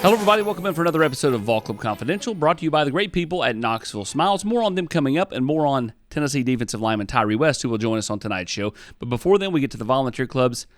Hello, everybody. Welcome in for another episode of Vol Club Confidential, brought to you by the great people at Knoxville Smiles. More on them coming up, and more on Tennessee defensive lineman Tyre West, who will join us on tonight's show. But before then, we get to the volunteer clubs.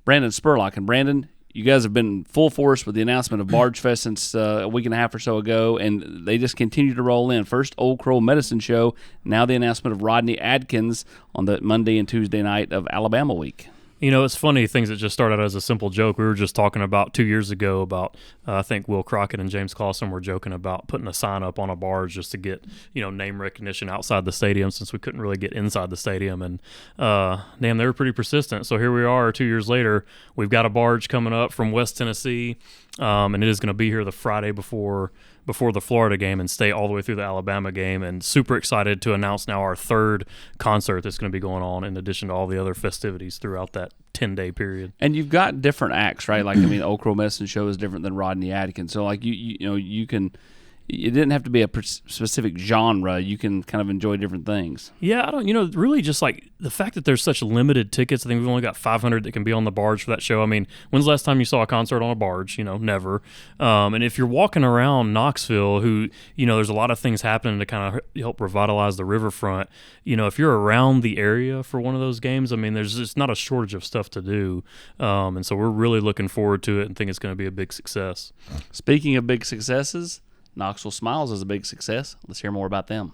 Brandon Spurlock. And Brandon, you guys have been full force with the announcement of Barge Fest since a week and a half or so ago, and they just continue to roll in. First, Old Crow Medicine Show, now the announcement of Rodney Adkins on the Monday and Tuesday night of Alabama Week. You know, it's funny, things that just started as a simple joke. We were just talking about 2 years ago about, I think Will Crockett and James Clausen were joking about putting a sign up on a barge just to get, name recognition outside the stadium since we couldn't really get inside the stadium. And, damn, they were pretty persistent. So here we are 2 years later. We've got a barge coming up from West Tennessee, and it is going to be here the Friday before the Florida game and stay all the way through the Alabama game, and super excited to announce now our third concert that's going to be going on in addition to all the other festivities throughout that 10-day period. And you've got different acts, right? Like, Old Crow Medicine Show is different than Rodney Adkins. So, like, you can – it didn't have to be a specific genre. You can kind of enjoy different things. Yeah, really just like the fact that there's such limited tickets. I think we've only got 500 that can be on the barge for that show. I mean, when's the last time you saw a concert on a barge? Never. And if you're walking around Knoxville, there's a lot of things happening to kind of help revitalize the riverfront. If you're around the area for one of those games, there's just not a shortage of stuff to do. And so we're really looking forward to it and think it's going to be a big success. Speaking of big successes, Knoxville Smiles is a big success. Let's hear more about them.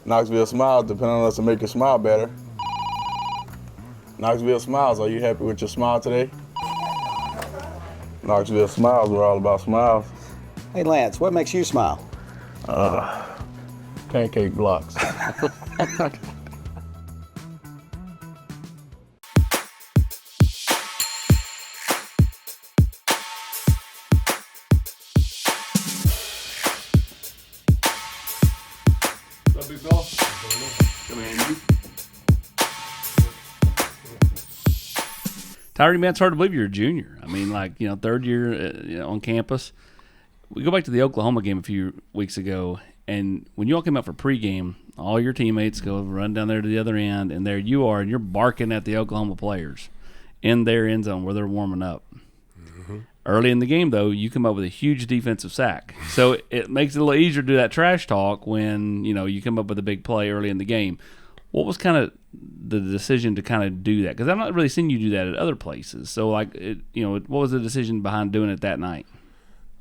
Knoxville Smiles depend on us to make you smile better. Knoxville Smiles, are you happy with your smile today? Knoxville Smiles, we're all about smiles. Hey Lance, what makes you smile? Pancake blocks. Tyre, man, it's hard to believe you're a junior. Third year on campus. We go back to the Oklahoma game a few weeks ago, and when you all came out for pregame, all your teammates go run down there to the other end, and there you are, and you're barking at the Oklahoma players in their end zone where they're warming up. Mm-hmm. Early in the game, though, you come up with a huge defensive sack. So it makes it a little easier to do that trash talk when, you come up with a big play early in the game. What was kind of the decision to kind of do that? Because I've not really seen you do that at other places. So, what was the decision behind doing it that night?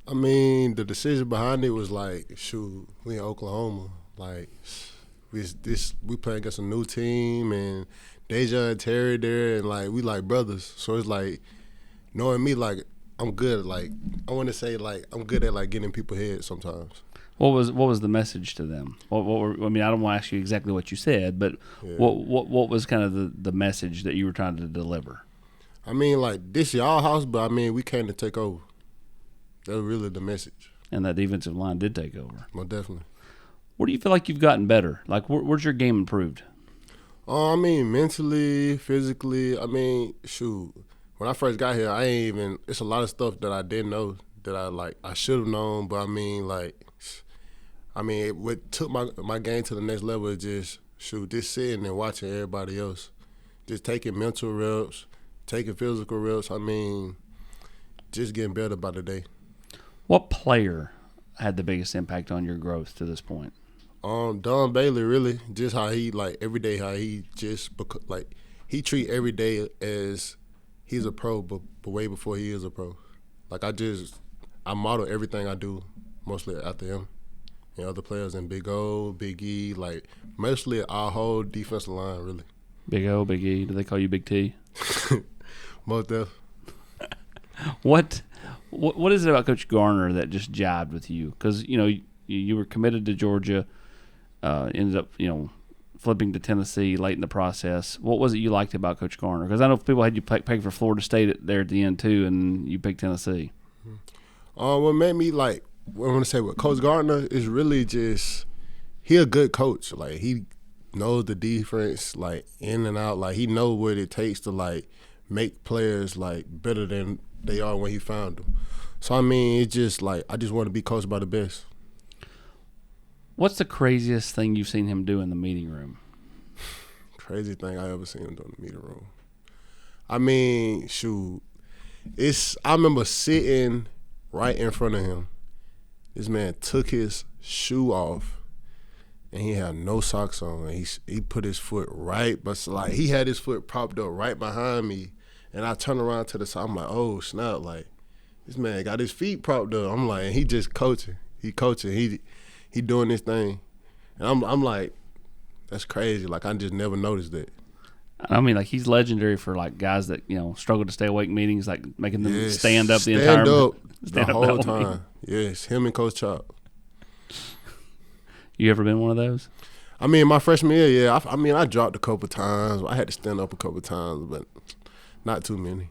The decision behind it was we in Oklahoma. We playing against a new team, and Deja and Terry there, and we like brothers. So it's knowing me, I'm good. I want to say I'm good at getting people head sometimes. What was the message to them? I don't want to ask you exactly what you said, but yeah. What was kind of the message that you were trying to deliver? This y'all house, but we came to take over. That was really the message. And that defensive line did take over. Most definitely. Where do you feel like you've gotten better? Where's your game improved? Mentally, physically. When I first got here, it's a lot of stuff that I didn't know that I should have known, but what took my game to the next level is just sitting and watching everybody else. Just taking mental reps, taking physical reps. Just getting better by the day. What player had the biggest impact on your growth to this point? Don Bailey, really. Just how he, every day, how he just, he treat every day as he's a pro, but way before he is a pro. I model everything I do mostly after him. And other players in Big O, Big E, mostly our whole defensive line, really. Big O, Big E. Do they call you Big T? Most definitely. What is it about Coach Garner that just jived with you? Because, you were committed to Georgia, ended up, flipping to Tennessee late in the process. What was it you liked about Coach Garner? Because I know people had you pegged for Florida State there at the end, too, and you picked Tennessee. What made me, I want to say with Coach Gardner is really just he a good coach. He knows the defense in and out. He knows what it takes to make players better than they are when he found them. So it's just I just want to be coached by the best. What's the craziest thing you've seen him do in the meeting room? Crazy thing I ever seen him do in the meeting room. I remember sitting right in front of him. This man took his shoe off, and he had no socks on. And he put his foot right, but like he had his foot propped up right behind me, and I turned around to the side. I'm like, oh snap! Like this man got his feet propped up. I'm like, and he just coaching. He coaching. He doing this thing, and I'm like, that's crazy. Like I just never noticed that. I mean, like he's legendary for like guys that struggle to stay awake meetings, like making them stand up stand up the whole time. Yes, him and Coach Chop. You ever been one of those? I mean, my freshman year, yeah. I mean, I dropped a couple times. I had to stand up a couple times, but not too many.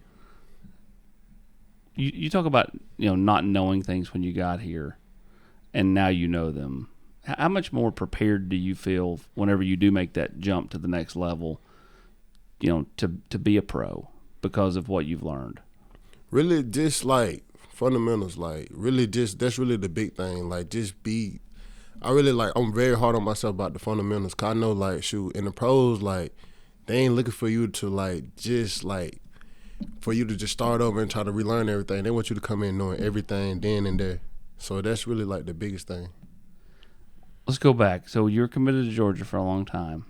You talk about not knowing things when you got here, and now you know them. How much more prepared do you feel whenever you do make that jump to the next level? To be a pro because of what you've learned? Really just like fundamentals, like really just that's really the big thing. Like just be I'm very hard on myself about the fundamentals, cause I know like shoot in the pros, like they ain't looking for you to for you to just start over and try to relearn everything. They want you to come in knowing everything then and there. So that's really like the biggest thing. Let's go back. So you're committed to Georgia for a long time.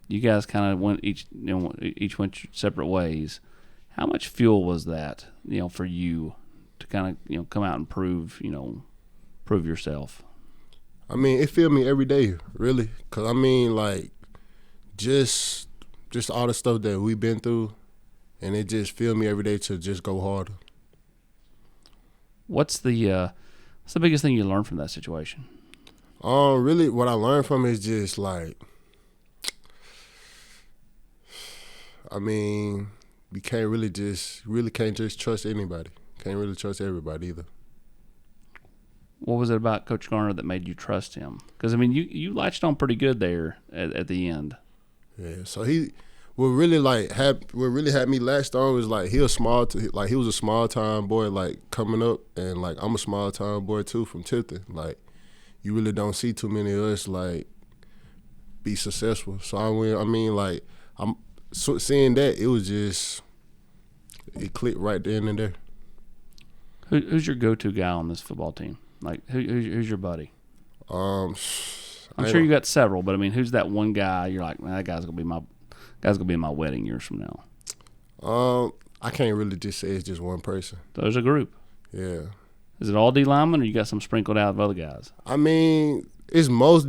You guys kind of went each went separate ways. How much fuel was that, for you to kind of, come out and prove yourself? I mean, it filled me every day, really. Cause I mean, like, just all the stuff that we've been through, and it just filled me every day to just go harder. What's the biggest thing you learned from that situation? Really, what I learned from it is just like, I mean, you can't really can't just trust anybody. Can't really trust everybody either. What was it about Coach Garner that made you trust him? Because I mean, you latched on pretty good there at the end. Yeah. So what really had me latched on was like he was a small time boy like coming up, and like I'm a small time boy too from Tifton. Like you really don't see too many of us like be successful. So So seeing that, it clicked right then and there. Who's your go-to guy on this football team? Like, who's your buddy? I'm sure you got several, but I mean, who's that one guy you're like, man, that guy's gonna be in my wedding years from now? I can't really just say it's just one person. There's a group. Yeah. Is it all D linemen, or you got some sprinkled out of other guys? I mean, it's most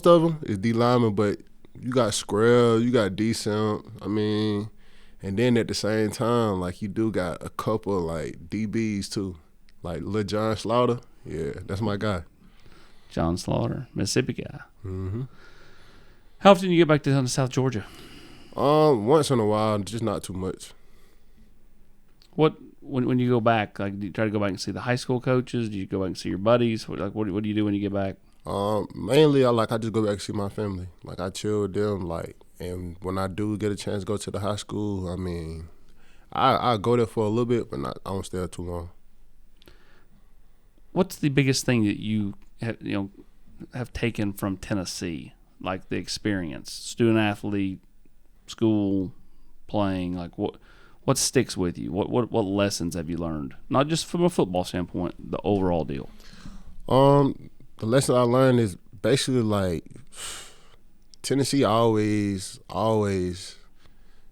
of them is D linemen, but you got Squirrel, you got Decent. I mean, and then at the same time, like you do got a couple like DBs too, like Lil John Slaughter. Yeah, that's my guy. John Slaughter, Mississippi guy. Mm-hmm. How often do you get back down to South Georgia? Once in a while, just not too much. When you go back, like do you try to go back and see the high school coaches? Do you go back and see your buddies? What do you do when you get back? Mainly I just go back and see my family. Like I chill with them, like, and when I do get a chance to go to the high school, I mean, I go there for a little bit, but I don't stay there too long. What's the biggest thing that you have taken from Tennessee? Like the experience, student athlete, school, playing. Like what sticks with you? What lessons have you learned? Not just from a football standpoint, the overall deal. The lesson I learned is basically like Tennessee always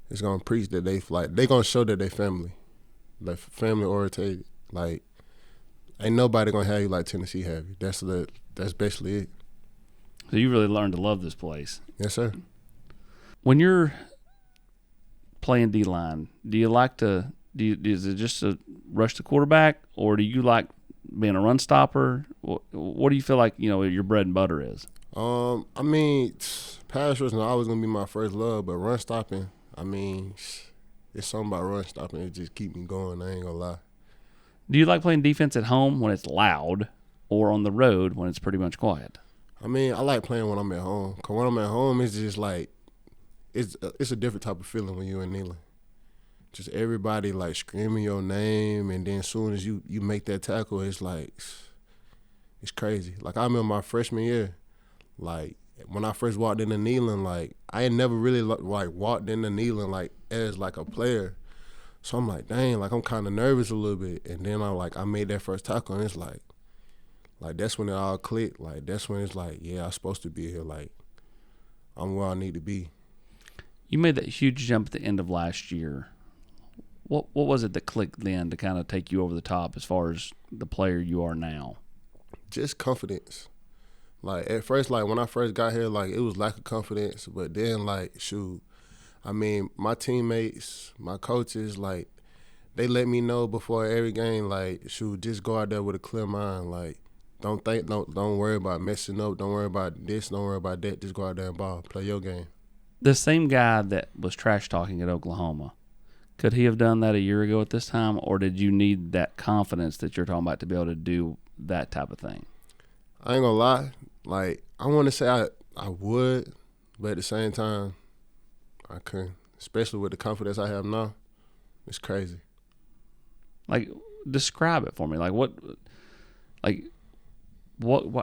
is gonna preach that they gonna show that they family oriented. Like ain't nobody gonna have you like Tennessee have you. That's basically it. So you really learned to love this place. Yes, sir. When you're playing D-line, do you like to is it just a rush the quarterback, or do you like being a run stopper? What do you feel like your bread and butter is? I mean, pass rushing is always gonna be my first love, but run stopping, I mean, it's something about run stopping. It just keep me going. I ain't gonna lie. Do you like playing defense at home when it's loud, or on the road when it's pretty much quiet? I mean, I like playing when I'm at home. Cause when I'm at home, it's just like it's a different type of feeling when you're in Neyland. Just everybody like screaming your name, and then as soon as you make that tackle, it's like it's crazy. Like I remember my freshman year, like when I first walked into Neyland, like I ain't never really like walked into Neyland like as like a player. So I'm like, dang, like I'm kind of nervous a little bit. And then I made that first tackle, and it's like that's when it all clicked. Like that's when it's like, yeah, I'm supposed to be here. Like I'm where I need to be. You made that huge jump at the end of last year. What was it that clicked then to kind of take you over the top as far as the player you are now? Just confidence. Like at first, like when I first got here, like it was lack of confidence. But then, like shoot, I mean, my teammates, my coaches, like they let me know before every game, like shoot, just go out there with a clear mind. Like don't worry about messing up. Don't worry about this. Don't worry about that. Just go out there and ball, play your game. The same guy that was trash talking at Oklahoma, could he have done that a year ago at this time, or did you need that confidence that you're talking about to be able to do that type of thing? I ain't gonna lie. Like I want to say I would, but at the same time, I couldn't. Especially with the confidence I have now, it's crazy. Like, describe it for me. Like what?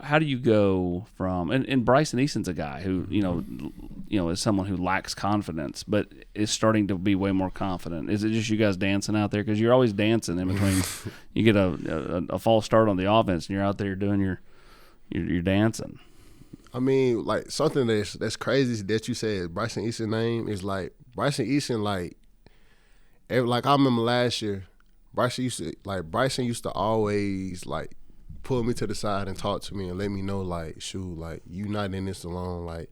How do you go from? And Bryson Easton's a guy who you know is someone who lacks confidence, but is starting to be way more confident. Is it just you guys dancing out there? Because you're always dancing in between. You get a false start on the offense, and you're out there doing your dancing. I mean, like something that's crazy that you said Bryson Easton's name is like Bryson Easton. Like I remember last year, Bryson used to always like pull me to the side and talk to me and let me know like, shoot, like you not in this alone. Like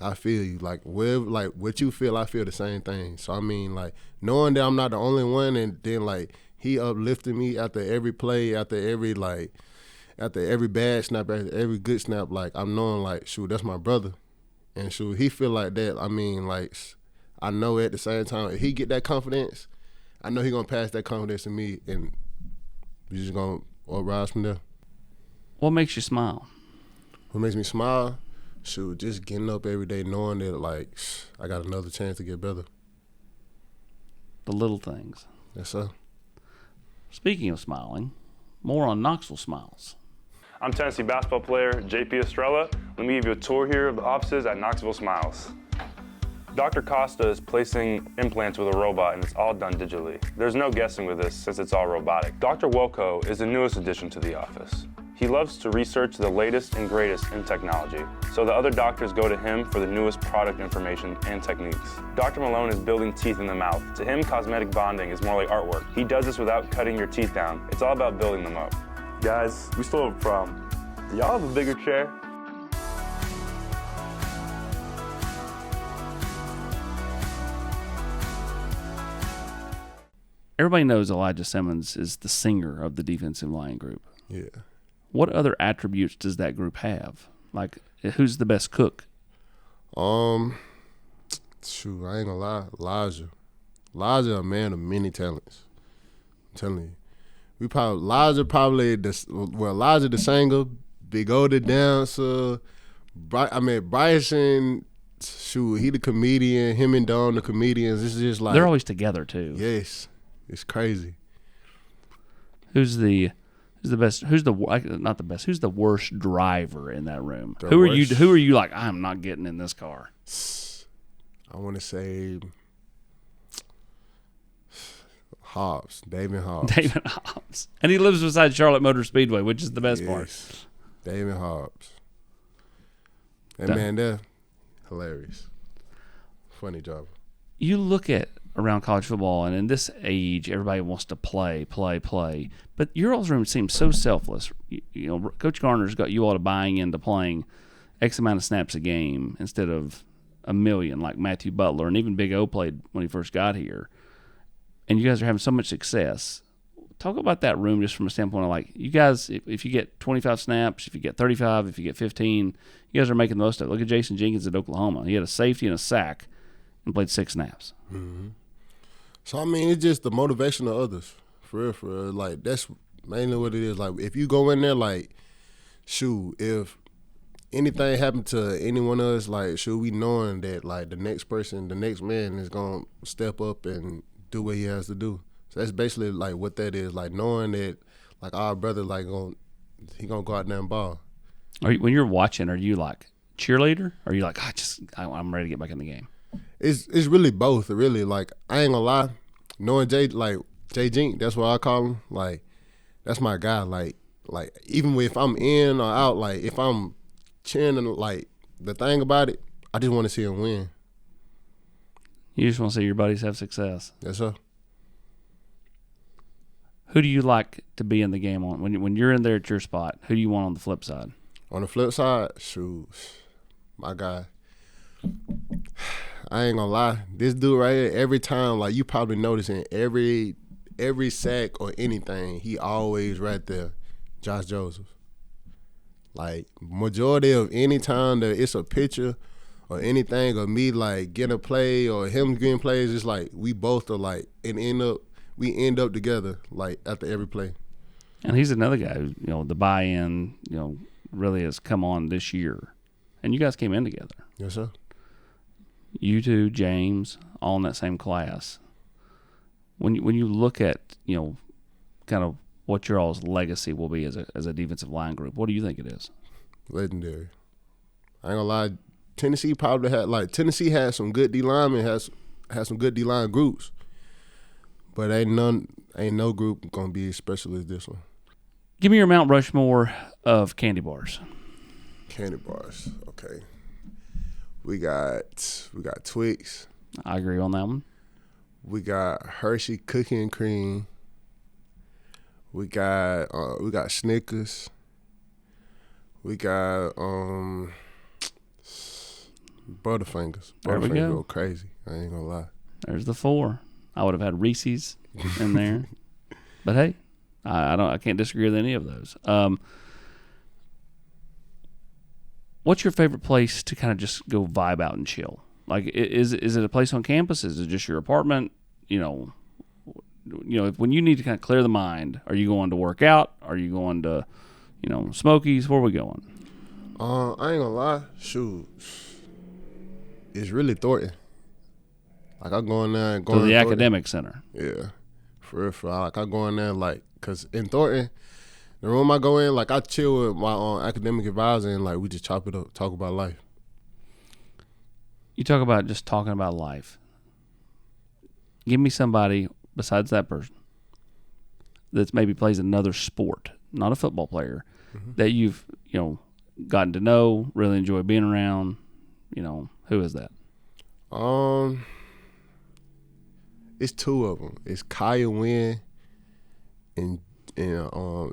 I feel you. Like wherever, like what you feel, I feel the same thing. So I mean, like knowing that I'm not the only one, and then like he uplifted me after every play, after every bad snap, after every good snap. Like I'm knowing like, shoot, that's my brother, and shoot, he feel like that. I mean, like I know at the same time, if he get that confidence, I know he gonna pass that confidence to me, and we just gonna rise from there. What makes you smile? What makes me smile? Shoot, just getting up every day knowing that, like, I got another chance to get better. The little things. Yes, sir. Speaking of smiling, more on Knoxville Smiles. I'm Tennessee basketball player JP Estrella. Let me give you a tour here of the offices at Knoxville Smiles. Dr. Costa is placing implants with a robot, and it's all done digitally. There's no guessing with this since it's all robotic. Dr. Wilco is the newest addition to the office. He loves to research the latest and greatest in technology, so the other doctors go to him for the newest product information and techniques. Dr. Malone is building teeth in the mouth. To him, cosmetic bonding is more like artwork. He does this without cutting your teeth down. It's all about building them up. Guys, we still have a problem. Do y'all have a bigger chair? Everybody knows Elijah Simmons is the singer of the defensive line group. Yeah. What other attributes does that group have? Like, who's the best cook? Shoot, I ain't gonna lie, Elijah, a man of many talents. I'm telling you, Elijah the singer, Big O the dancer. Bryson, shoot, he the comedian. Him and Don the comedians. It's just like They're always together too. Yes, it's crazy. Who's the best? Who's not the best? Who's the worst driver in that room? The Who worst? are you like? I'm not getting in this car. I want to say Hobbs, David Hobbs. David Hobbs, and he lives beside Charlotte Motor Speedway, which is the best part. David Hobbs. And That- man, they're hilarious. Funny driver. You look at around college football, and in this age, everybody wants to play. But your all's room seems so selfless. You know, Coach Garner's got you all to buying into playing X amount of snaps a game instead of a million like Matthew Butler, and even Big O played when he first got here. And you guys are having so much success. Talk about that room just from a standpoint of like, you guys, if you get 25 snaps, if you get 35, if you get 15, you guys are making the most of it. Look at Jason Jenkins at Oklahoma. He had a safety and a sack and played 6 snaps. Mm-hmm. So, I mean, it's just the motivation of others. For real. Like, that's mainly what it is. Like, if you go in there, like, shoot, if anything happened to any one of us, like, shoot, we knowing that, like, the next man is going to step up and do what he has to do. So that's basically, like, what that is. Like, knowing that, like, our brother, like, he going to go out there and ball. When you're watching, are you like cheerleader? Or are you like, I'm ready to get back in the game? It's really both. Really, like, I ain't gonna lie. knowing Jay Jink, that's what I call him. Like, that's my guy. Like even if I'm in or out, like if I'm cheering, like the thing about it, I just want to see him win. You just want to see your buddies have success. Yes, sir. Who do you like to be in the game on? When you're in there at your spot, who do you want on the flip side? On the flip side, shoot, my guy. I ain't gonna lie. This dude right here, every time, like you probably noticing every sack or anything, he always right there. Josh Joseph. Like majority of any time that it's a picture or anything of me like getting a play or him getting plays, it's like we both are like we end up together like after every play. And he's another guy who, the buy-in, really has come on this year. And you guys came in together. Yes, sir. You two, James, all in that same class. When you look at, kind of what your all's legacy will be as a defensive line group, what do you think it is? Legendary. I ain't gonna lie. Tennessee probably had some good D linemen, has some good D line groups, but ain't no group gonna be as special as this one. Give me your Mount Rushmore of candy bars. Candy bars, okay. We got Twix. I agree on that one. We got Hershey cookie and cream. We got Snickers. We got Butterfingers. There we Butterfingers go. Crazy. I ain't gonna lie. There's the 4. I would have had Reese's in there, but hey, I can't disagree with any of those. What's your favorite place to kind of just go vibe out and chill? Like, is it a place on campus? Is it just your apartment? When you need to kind of clear the mind, are you going to work out? Are you going to, Smokies? Where are we going? I ain't gonna lie. Shoot, it's really Thornton. Like I go in there and go To the Thornton. academic center. Yeah, for real. Like I go in there cause in Thornton, the room I go in, like I chill with my academic advisor and like we just chop it up, talk about life. You talk about just talking about life. Give me somebody besides that person that maybe plays another sport, not a football player, that you've gotten to know, really enjoy being around. Who is that? It's 2 of them. It's Kaya Wynn and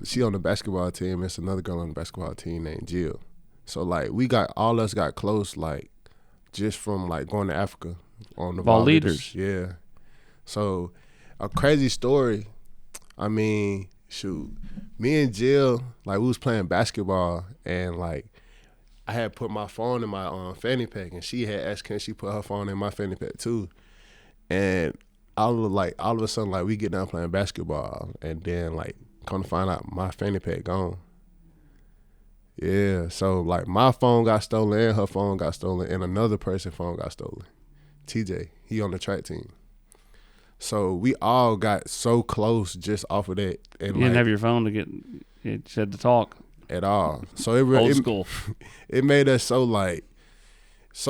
she on the basketball team. It's another girl on the basketball team named Jill. So like all us got close like just from like going to Africa on the Vol leaders. Yeah. So a crazy story. I mean, shoot, me and Jill like we was playing basketball and like I had put my phone in my fanny pack and she had asked can she put her phone in my fanny pack too, and all of a sudden like we get down playing basketball and then like come to find out my fanny pack gone. Yeah, so like my phone got stolen and her phone got stolen and another person's phone got stolen. TJ, he on the track team. So we all got so close just off of that. And You didn't have your phone to you had to talk. At all. So Old school. It made us so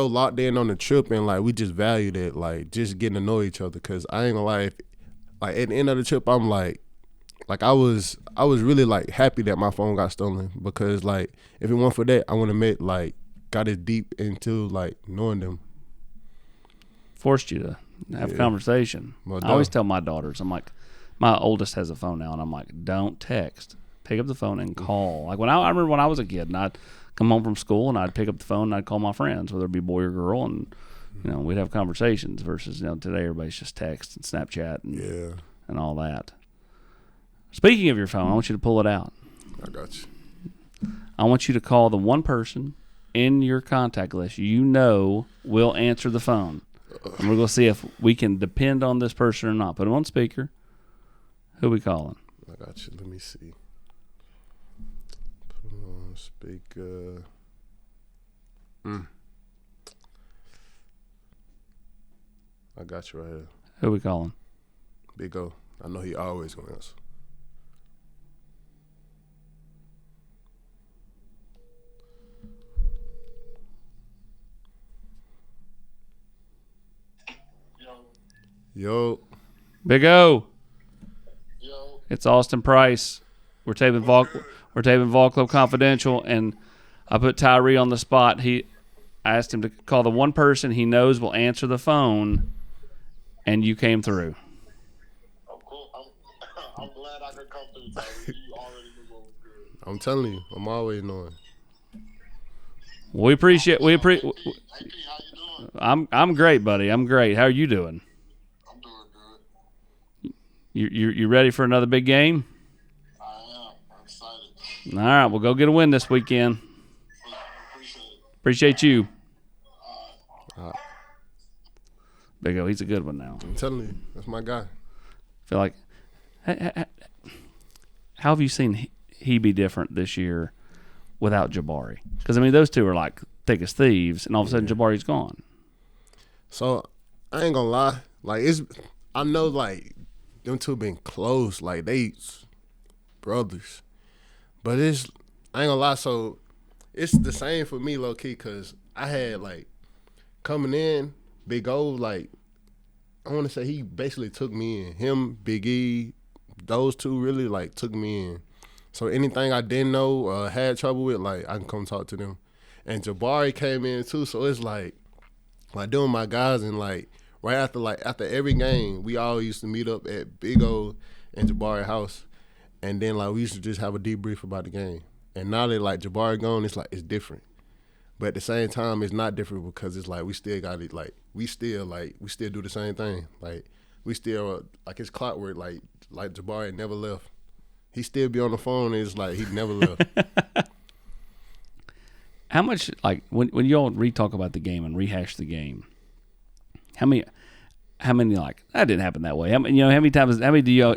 locked in on the trip and like we just valued it, like just getting to know each other. Cause I ain't gonna lie, like at the end of the trip, I'm like I was really like happy that my phone got stolen because like if it weren't for that, I wouldn't have got as deep into like knowing them. Forced you to have a conversation. Well, I always tell my daughters, I'm like, my oldest has a phone now, and I'm like, don't text. Pick up the phone and call. Like I remember when I was a kid, and I'd come home from school and I'd pick up the phone and I'd call my friends, whether it be boy or girl, and we'd have conversations. Versus today everybody's just text and Snapchat and all that. Speaking of your phone, I want you to pull it out. I got you. I want you to call the one person in your contact list will answer the phone, and we're gonna see if we can depend on this person or not. Put him on speaker. Who we calling? I got you. Let me see. Speaker. I got you right here. Who we calling? Big O. I know he always gonna answer. Yo. Big O. Yo, It's Austin Price. We're taping Vol Club Confidential, and I put Tyree on the spot. I asked him to call the one person he knows will answer the phone, and you came through. I'm cool. I'm glad I could come through, Tyler. You already knew what was good. I'm telling you, I'm always knowing. We appreciate. AP, how you doing? I'm great, buddy. I'm great. How are you doing? I'm doing good. You ready for another big game? I am. I'm excited. All right, we'll go get a win this weekend. Appreciate it. Appreciate you. Big O, he's a good one now. I'm telling you, that's my guy. Feel like, how have you seen he be different this year without Jabari? Because I mean, those two are like thick as thieves, and all of a sudden Jabari's gone. So I ain't gonna lie, like I know like them two been close, like they brothers, but I ain't gonna lie. So it's the same for me, low key, cause I had like coming in, Big O, like I want to say he basically took me in. Him, Big E, those two really like took me in. So anything I didn't know, had trouble with, like I can come talk to them. And Jabari came in too, so it's like doing my guys, and like right after every game, we all used to meet up at Big O and Jabari house, and then like we used to just have a debrief about the game. And now that like Jabari gone, it's like it's different. But at the same time, it's not different because it's like we still got it. Like we still do the same thing. Like we still like it's clockwork. Like Jabari never left. He still be on the phone, and it's like he never left. How much, like, when you all re-talk about the game and rehash the game, how many like that didn't happen that way? How many times do y'all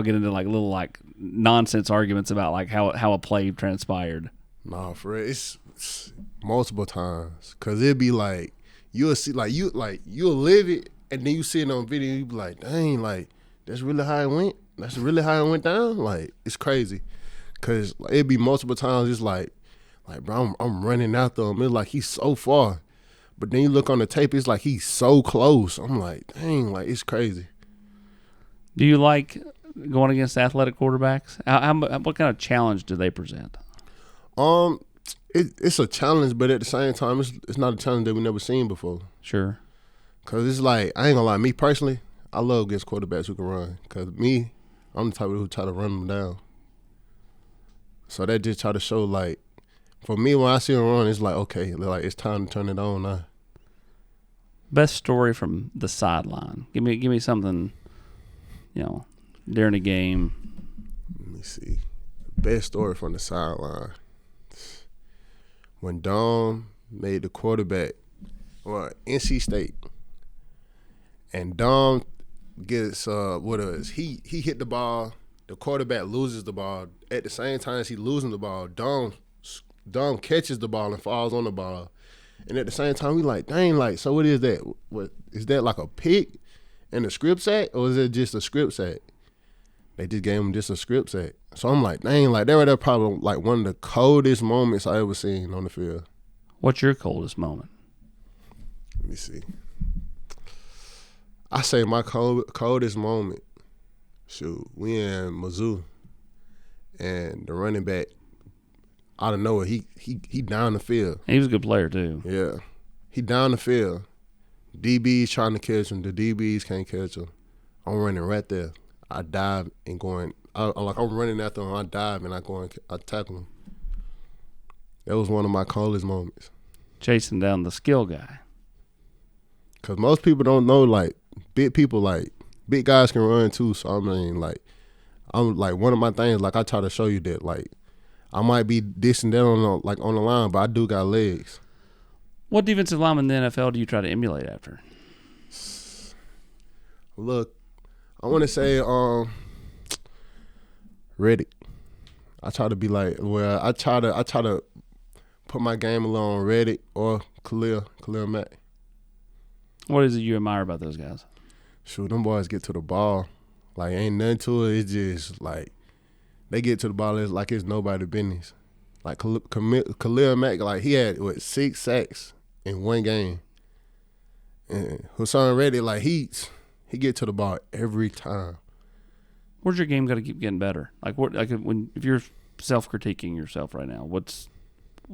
get into like little like nonsense arguments about like how a play transpired? Nah, for real, it's multiple times. Cause it'd be like you'll see you'll live it, and then you see it on video, you be like, dang, like that's really how it went. That's really how it went down. Like it's crazy. Cause like, it'd be multiple times. It's like bro, I'm running after him. It's like he's so far, but then you look on the tape, it's like he's so close. I'm like, dang, like it's crazy. Do you like going against athletic quarterbacks? What kind of challenge do they present? It's a challenge, but at the same time, it's not a challenge that we never seen before. Sure. Cause it's like I ain't gonna lie, me personally, I love against quarterbacks who can run. Cause me, I'm the type of who try to run them down. So that just try to show like. For me, when I see him run, it's like, okay, like it's time to turn it on now. Best story from the sideline. Give me something, during a game. Let me see. Best story from the sideline. When Dom made the quarterback, NC State, and Dom gets he hit the ball, the quarterback loses the ball. At the same time as he losing the ball, Dom catches the ball and falls on the ball. And at the same time, we like, dang, like, so what is that? What is that, like a pick and a script sack, or is it just a script sack? They just gave him just a script sack. So I'm like, dang, like, that probably like one of the coldest moments I ever seen on the field. What's your coldest moment? Let me see. I say my coldest moment, shoot, we in Mizzou, and the running back, out of nowhere, he down the field. He was a good player too. Yeah, he down the field. DB's trying to catch him. The DBs can't catch him. I'm running right there. I dive and I'm running after him. I dive and I tackle him. That was one of my coldest moments. Chasing down the skill guy. Cause most people don't know, like big people, like big guys can run too. So I mean, like I'm like one of my things. Like I try to show you that, like. I might be this and that on the line, but I do got legs. What defensive lineman in the NFL do you try to emulate after? Look, I want to say Reddick. I try to be like, well, I try to put my game along Reddick or Khalil Mack. What is it you admire about those guys? Shoot, them boys get to the ball. Like ain't nothing to it. It's just like. They get to the ball like it's nobody business. Like Khalil Mack, like he had 6 sacks in one game. And Hassan Reddick, like he He get to the ball every time. Where's your game got to keep getting better? If you're self-critiquing yourself right now, what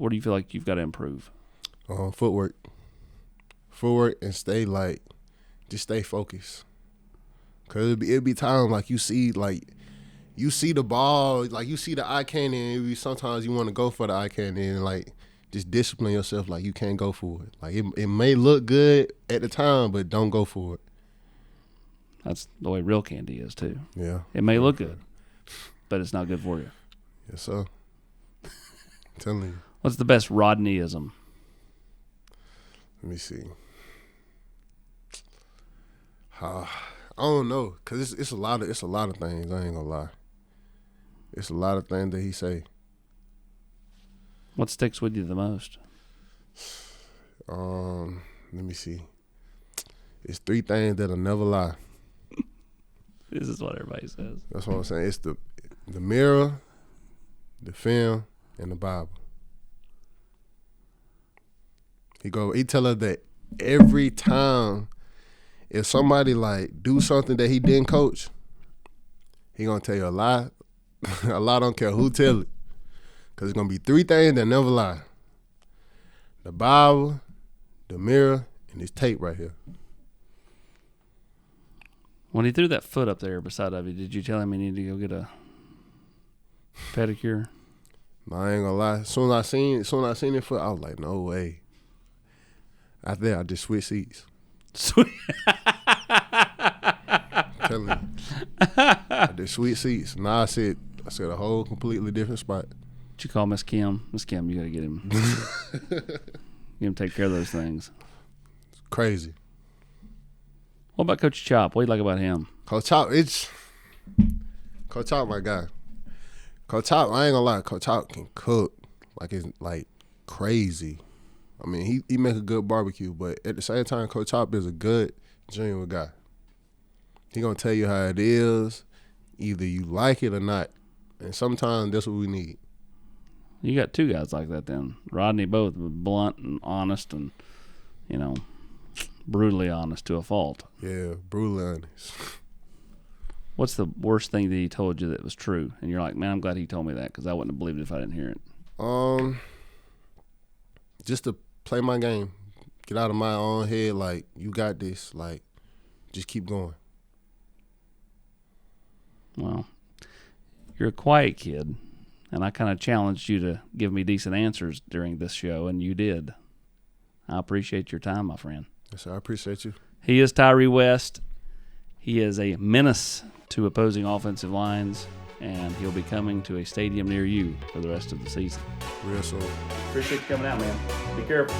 do you feel like you've got to improve? Footwork, and just stay focused. Cause it'd be times like you see the ball, like you see the eye candy, and sometimes you want to go for the eye candy, and like just discipline yourself, like you can't go for it. Like it may look good at the time, but don't go for it. That's the way real candy is too. Yeah, it may look good, but it's not good for you. Yes, sir. I'm telling you. What's the best Rodneyism? Let me see. I don't know, cause it's a lot of things. I ain't gonna lie. It's a lot of things that he say. What sticks with you the most? Let me see. It's 3 things that'll never lie. This is what everybody says. That's what I'm saying. It's the mirror, the film, and the Bible. He tell us that every time if somebody like do something that he didn't coach, he gonna tell you a lie. A lie don't care who tell it. Cause it's gonna be 3 things that never lie. The Bible, the mirror, and this tape right here. When he threw that foot up there beside of you, did you tell him he needed to go get a pedicure? No, I ain't gonna lie. As soon as I seen the foot, I was like, no way. After that, I just switched seats. Sweet. I'm telling you. I just switched seats. Now I said a whole completely different spot. Did you call Miss Kim? Miss Kim, you gotta get him. Get him take care of those things. It's crazy. What about Coach Chop? What do you like about him? Coach Chop, my guy. Coach Chop, I ain't gonna lie, Coach Chop can cook. It's like crazy. I mean, he make a good barbecue, but at the same time, Coach Chop is a good, genuine guy. He gonna tell you how it is, either you like it or not. And sometimes that's what we need. You got 2 guys like that then. Rodney both blunt and honest and, brutally honest to a fault. Yeah, brutally honest. What's the worst thing that he told you that was true? And you're like, man, I'm glad he told me that because I wouldn't have believed it if I didn't hear it. Just to play my game. Get out of my own head, like, you got this. Like, just keep going. Well, you're a quiet kid, and I kind of challenged you to give me decent answers during this show, and you did. I appreciate your time, my friend. Yes, sir. I appreciate you. He is Tyre West. He is a menace to opposing offensive lines, and he'll be coming to a stadium near you for the rest of the season. Real soon. Appreciate you coming out, man. Be careful.